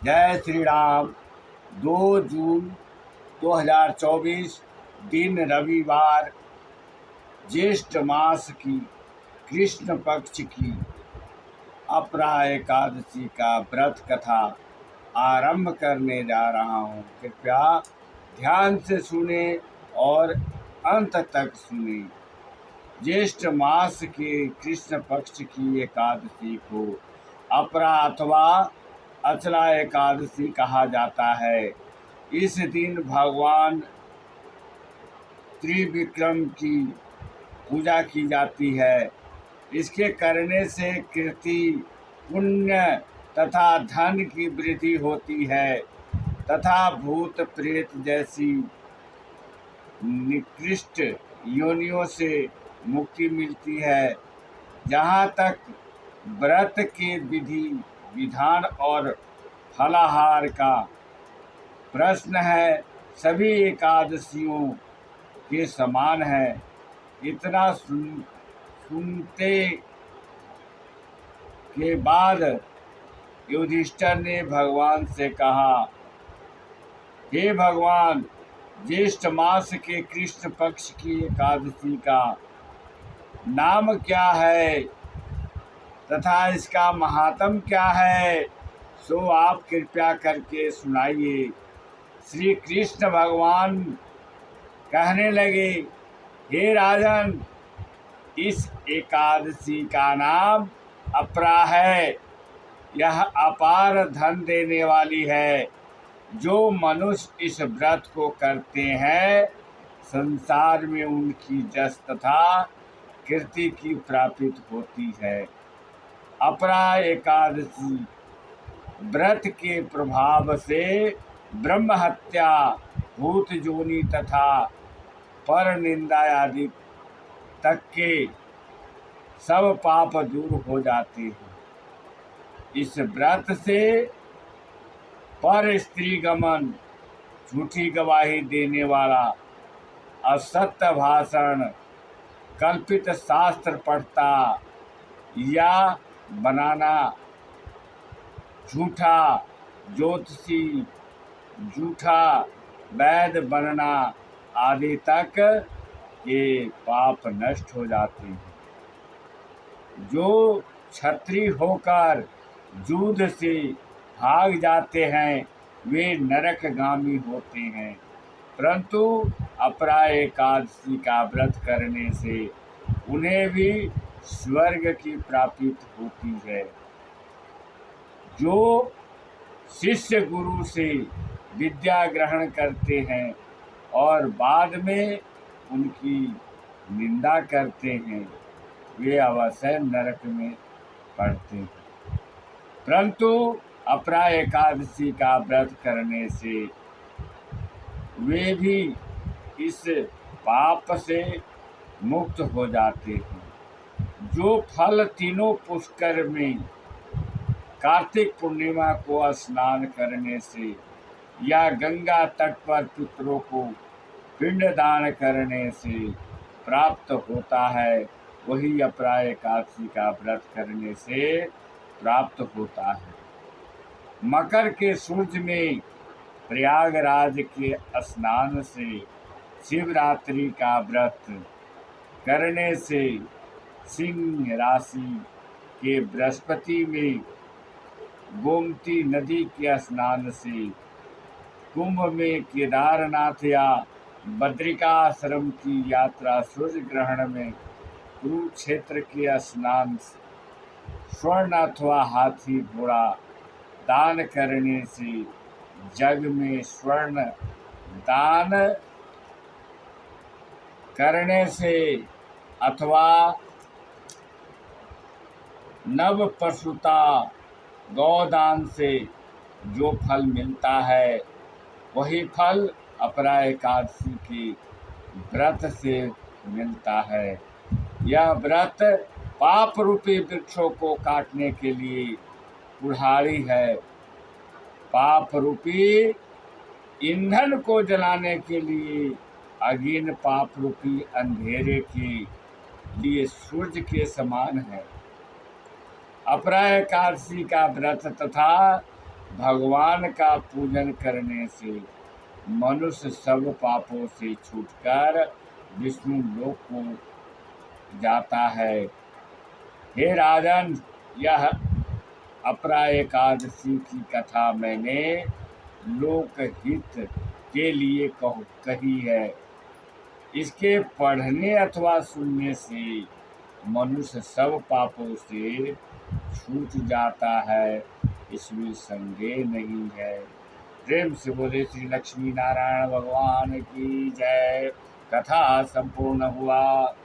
जय श्री राम। 2 जून 2024 दिन रविवार, ज्येष्ठ मास की कृष्ण पक्ष की अपरा एकादशी का व्रत कथा आरंभ करने जा रहा हूँ। कृपया ध्यान से सुने और अंत तक सुने। ज्येष्ठ मास के कृष्ण पक्ष की एकादशी को अपरा अथवा अचला एकादशी कहा जाता है। इस दिन भगवान त्रिविक्रम की पूजा की जाती है। इसके करने से कीर्ति, पुण्य तथा धन की वृद्धि होती है तथा भूत प्रेत जैसी निकृष्ट योनियों से मुक्ति मिलती है। जहाँ तक व्रत के विधि विधान और फलाहार का प्रश्न है, सभी एकादशियों के समान है। इतना सुनते के बाद युधिष्ठिर ने भगवान से कहा, हे भगवान, ज्येष्ठ मास के कृष्ण पक्ष की एकादशी का नाम क्या है तथा इसका महात्म क्या है, सो आप कृपया करके सुनाइए। श्री कृष्ण भगवान कहने लगे, हे राजन, इस एकादशी का नाम अपरा है। यह अपार धन देने वाली है। जो मनुष्य इस व्रत को करते हैं, संसार में उनकी जस तथा कीर्ति की प्राप्ति होती है। अपरा एकादशी व्रत के प्रभाव से ब्रह्म हत्या, भूत जोनि तथा पर निंदा आदि तक के सब पाप दूर हो जाते हैं। इस व्रत से पर स्त्री गमन, झूठी गवाही देने वाला, असत्य भाषण, कल्पित शास्त्र पढ़ता या बनाना, झूठा ज्योतिषी, झूठा वैद्य बनना आदि तक के पाप नष्ट हो जाते हैं। जो क्षत्रिय होकर युद्ध से भाग जाते हैं, वे नरकगामी होते हैं, परंतु अपरा एकादशी का व्रत करने से उन्हें भी स्वर्ग की प्राप्ति होती है। जो शिष्य गुरु से विद्या ग्रहण करते हैं और बाद में उनकी निंदा करते हैं, वे अवश्य नरक में पड़ते हैं, परंतु अपरा एकादशी का व्रत करने से वे भी इस पाप से मुक्त हो जाते हैं। जो फल तीनों पुष्कर में कार्तिक पूर्णिमा को स्नान करने से या गंगा तट पर पितरों को पिंडदान करने से प्राप्त होता है, वही अपरा एकादशी का व्रत करने से प्राप्त होता है। मकर के सूर्य में प्रयागराज के स्नान से शिवरात्रि का व्रत करने से सिंह राशि के बृहस्पति में गोमती नदी के स्नान से कुंभ में केदारनाथ या बद्रिकाश्रम की यात्रा, सूर्य ग्रहण में कुरुक्षेत्र के स्नान, स्वर्ण अथवा हाथी घोड़ा दान करने से, जग में स्वर्ण दान करने से अथवा नव पशुता गौदान से जो फल मिलता है, वही फल अपरा एकादशी के व्रत से मिलता है। यह व्रत पाप रूपी वृक्षों को काटने के लिए कुल्हाड़ी है। पाप रूपी ईंधन को जलाने के लिए अग्नि पाप रूपी अंधेरे के लिए सूर्य के समान है। अपरा एकादशी का व्रत तथा भगवान का पूजन करने से मनुष्य सब पापों से छूटकर विष्णु लोक को जाता है। हे राजन, यह अपरा एकादशी की कथा मैंने लोकहित के लिए कही है। इसके पढ़ने अथवा सुनने से मनुष्य सब पापों से छूट जाता है, इसमें संदेह नहीं है। प्रेम से बोले श्री लक्ष्मी नारायण भगवान की जय। कथा संपूर्ण हुआ।